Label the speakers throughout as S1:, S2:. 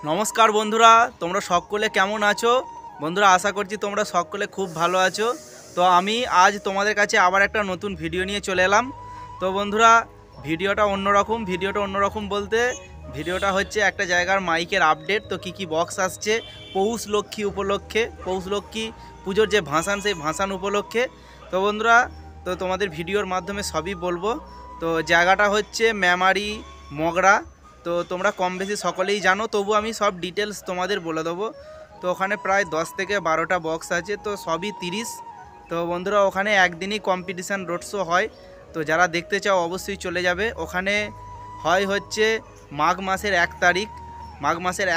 S1: নমস্কার বন্ধুরা, তোমরা সকলে কেমন আছো? বন্ধুরা, আশা করছি তোমরা সকলে খুব ভালো আছো। তো আমি আজ তোমাদের কাছে আবার একটা নতুন ভিডিও নিয়ে চলে এলাম। তো বন্ধুরা, ভিডিওটা অন্যরকম বলতে ভিডিওটা হচ্ছে একটা জায়গার মাইকের আপডেট। তো কি বক্স আসছে পৌষ লক্ষ্মী পুজোর যে ভাসান, সেই ভাসান উপলক্ষে। তো বন্ধুরা, তো তোমাদের ভিডিওর মাধ্যমে সবই বলবো। তো জায়গাটা হচ্ছে মেমারি মগরা। তো তোমরা কম বেশি সকলেই জানো, তবু আমি সব ডিটেলস তোমাদের বলে দেবো। তো ওখানে প্রায় 10 থেকে 12টা বক্স আছে, তো সবই 30। তো বন্ধুরা, ওখানে একদিনই কম্পিটিশান রোড শো হয়। তো যারা দেখতে চাও অবশ্যই চলে যাবে। ওখানে হচ্ছে মাঘ মাসের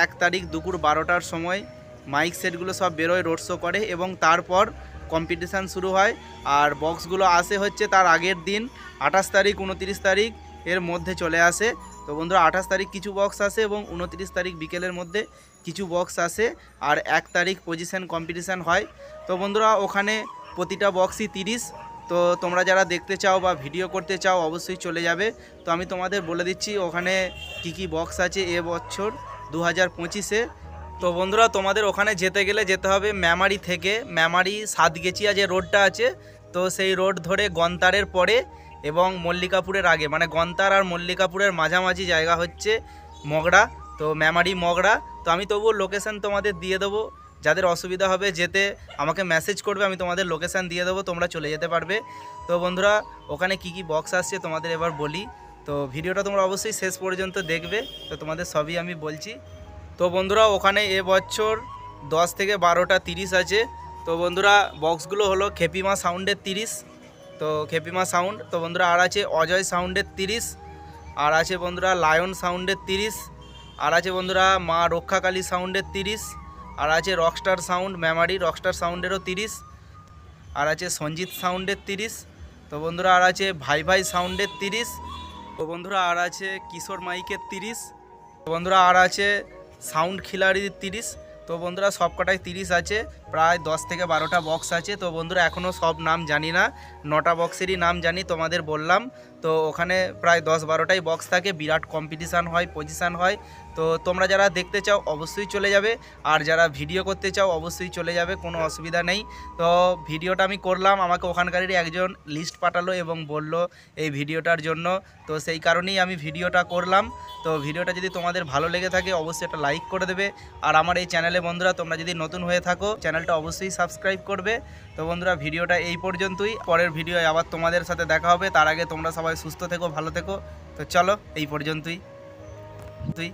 S1: 1 তারিখ দুপুর 12টার সময় মাইক সেটগুলো সব বেরোয়, রোড শো করে এবং তারপর কম্পিটিশান শুরু হয়। আর বক্সগুলো আসে হচ্ছে তার আগের দিন 28 তারিখ 29 তারিখ এর মধ্যে চলে আসে। তো বন্ধুরা, 28 তারিখ কিছু বক্স আসে এবং 29 তারিখ বিকেলের মধ্যে কিছু বক্স আসে। আর 1 তারিখ পজিশন কম্পিটিশান হয়। তো বন্ধুরা, ওখানে প্রতিটা বক্সই 30। তো তোমরা যারা দেখতে চাও বা ভিডিও করতে চাও অবশ্যই চলে যাবে। তো আমি তোমাদের বলে দিচ্ছি ওখানে কি বক্স আছে এবছর 2025-এ। তো বন্ধুরা, তোমাদের ওখানে যেতে হবে মেমারি সাতগেছিয়া যে রোডটা আছে, তো সেই রোড ধরে গন্তারের পরে এবং মল্লিকাপুরের আগে, মানে গন্তার আর মল্লিকাপুরের মাঝামাঝি জায়গা হচ্ছে মগরা। তো মেমারি মগরা। তো আমি তবুও লোকেশান তোমাদের দিয়ে দেবো। যাদের অসুবিধা হবে যেতে আমাকে মেসেজ করবে, আমি তোমাদের লোকেশান দিয়ে দেবো, তোমরা চলে যেতে পারবে। তো বন্ধুরা, ওখানে কি বক্স আসছে তোমাদের এবার বলি। তো ভিডিওটা তোমরা অবশ্যই শেষ পর্যন্ত দেখবে, তো তোমাদের সবই আমি বলছি। তো বন্ধুরা, ওখানে এবছর 10 থেকে 12টা 30 আছে। তো বন্ধুরা, বক্সগুলো হলো খেপিমা সাউন্ডের 30। তো খেপিমা সাউন্ড। তো বন্ধুরা, আর আছে অজয় সাউন্ডের 30, আর আছে বন্ধুরা লায়ন সাউন্ডের 30, আর আছে বন্ধুরা মা রক্ষাকালী সাউন্ডের 30, আর আছে রকস্টার সাউন্ড মেমারি রকস্টার সাউন্ডেরও 30, আর আছে সঞ্জিত সাউন্ডের 30। তো বন্ধুরা, আর আছে ভাই সাউন্ডের 30। তো বন্ধুরা, আর আছে কিশোর মাইকের 30। তো বন্ধুরা, আর আছে সাউন্ড খিলাড়ির 30। তো বন্ধুরা, সব কটাই 30 আছে। প্রায় 10 থেকে 12টা বক্স আছে। তো বন্ধুরা, এখনও সব নাম জানি না, 9টা বক্সেরই নাম জানি, তোমাদের বললাম। তো ওখানে প্রায় 10-12টাই বক্স থাকে, বিরাট কম্পিটিশান হয়, পজিশান হয়। তো তোমরা যারা দেখতে চাও অবশ্যই চলে যাবে, আর যারা ভিডিও করতে চাও অবশ্যই চলে যাবে, কোনো অসুবিধা নেই। তো ভিডিওটা আমি করলাম, আমাকে ওখানকারই একজন লিস্ট পাঠালো এবং বলল এই ভিডিওটার জন্য। তো সেই কারণেই আমি ভিডিওটা করলাম। তো ভিডিওটা যদি তোমাদের ভালো লেগে থাকে অবশ্যই একটা লাইক করে দেবে। আর আমার এই চ্যানেলে বন্ধুরা, তোমরা যদি নতুন হয়ে থাকো চ্যানেলটা অবশ্যই সাবস্ক্রাইব করবে। তো বন্ধুরা, ভিডিওটা এই পর্যন্তই। পরের ভিডিও আবার তোমাদের সাথে দেখা হবে। তার আগে তোমরা সবাই সুস্থ থেকো, ভালো থেকো। তো চলো, এই পর্যন্তই। তুই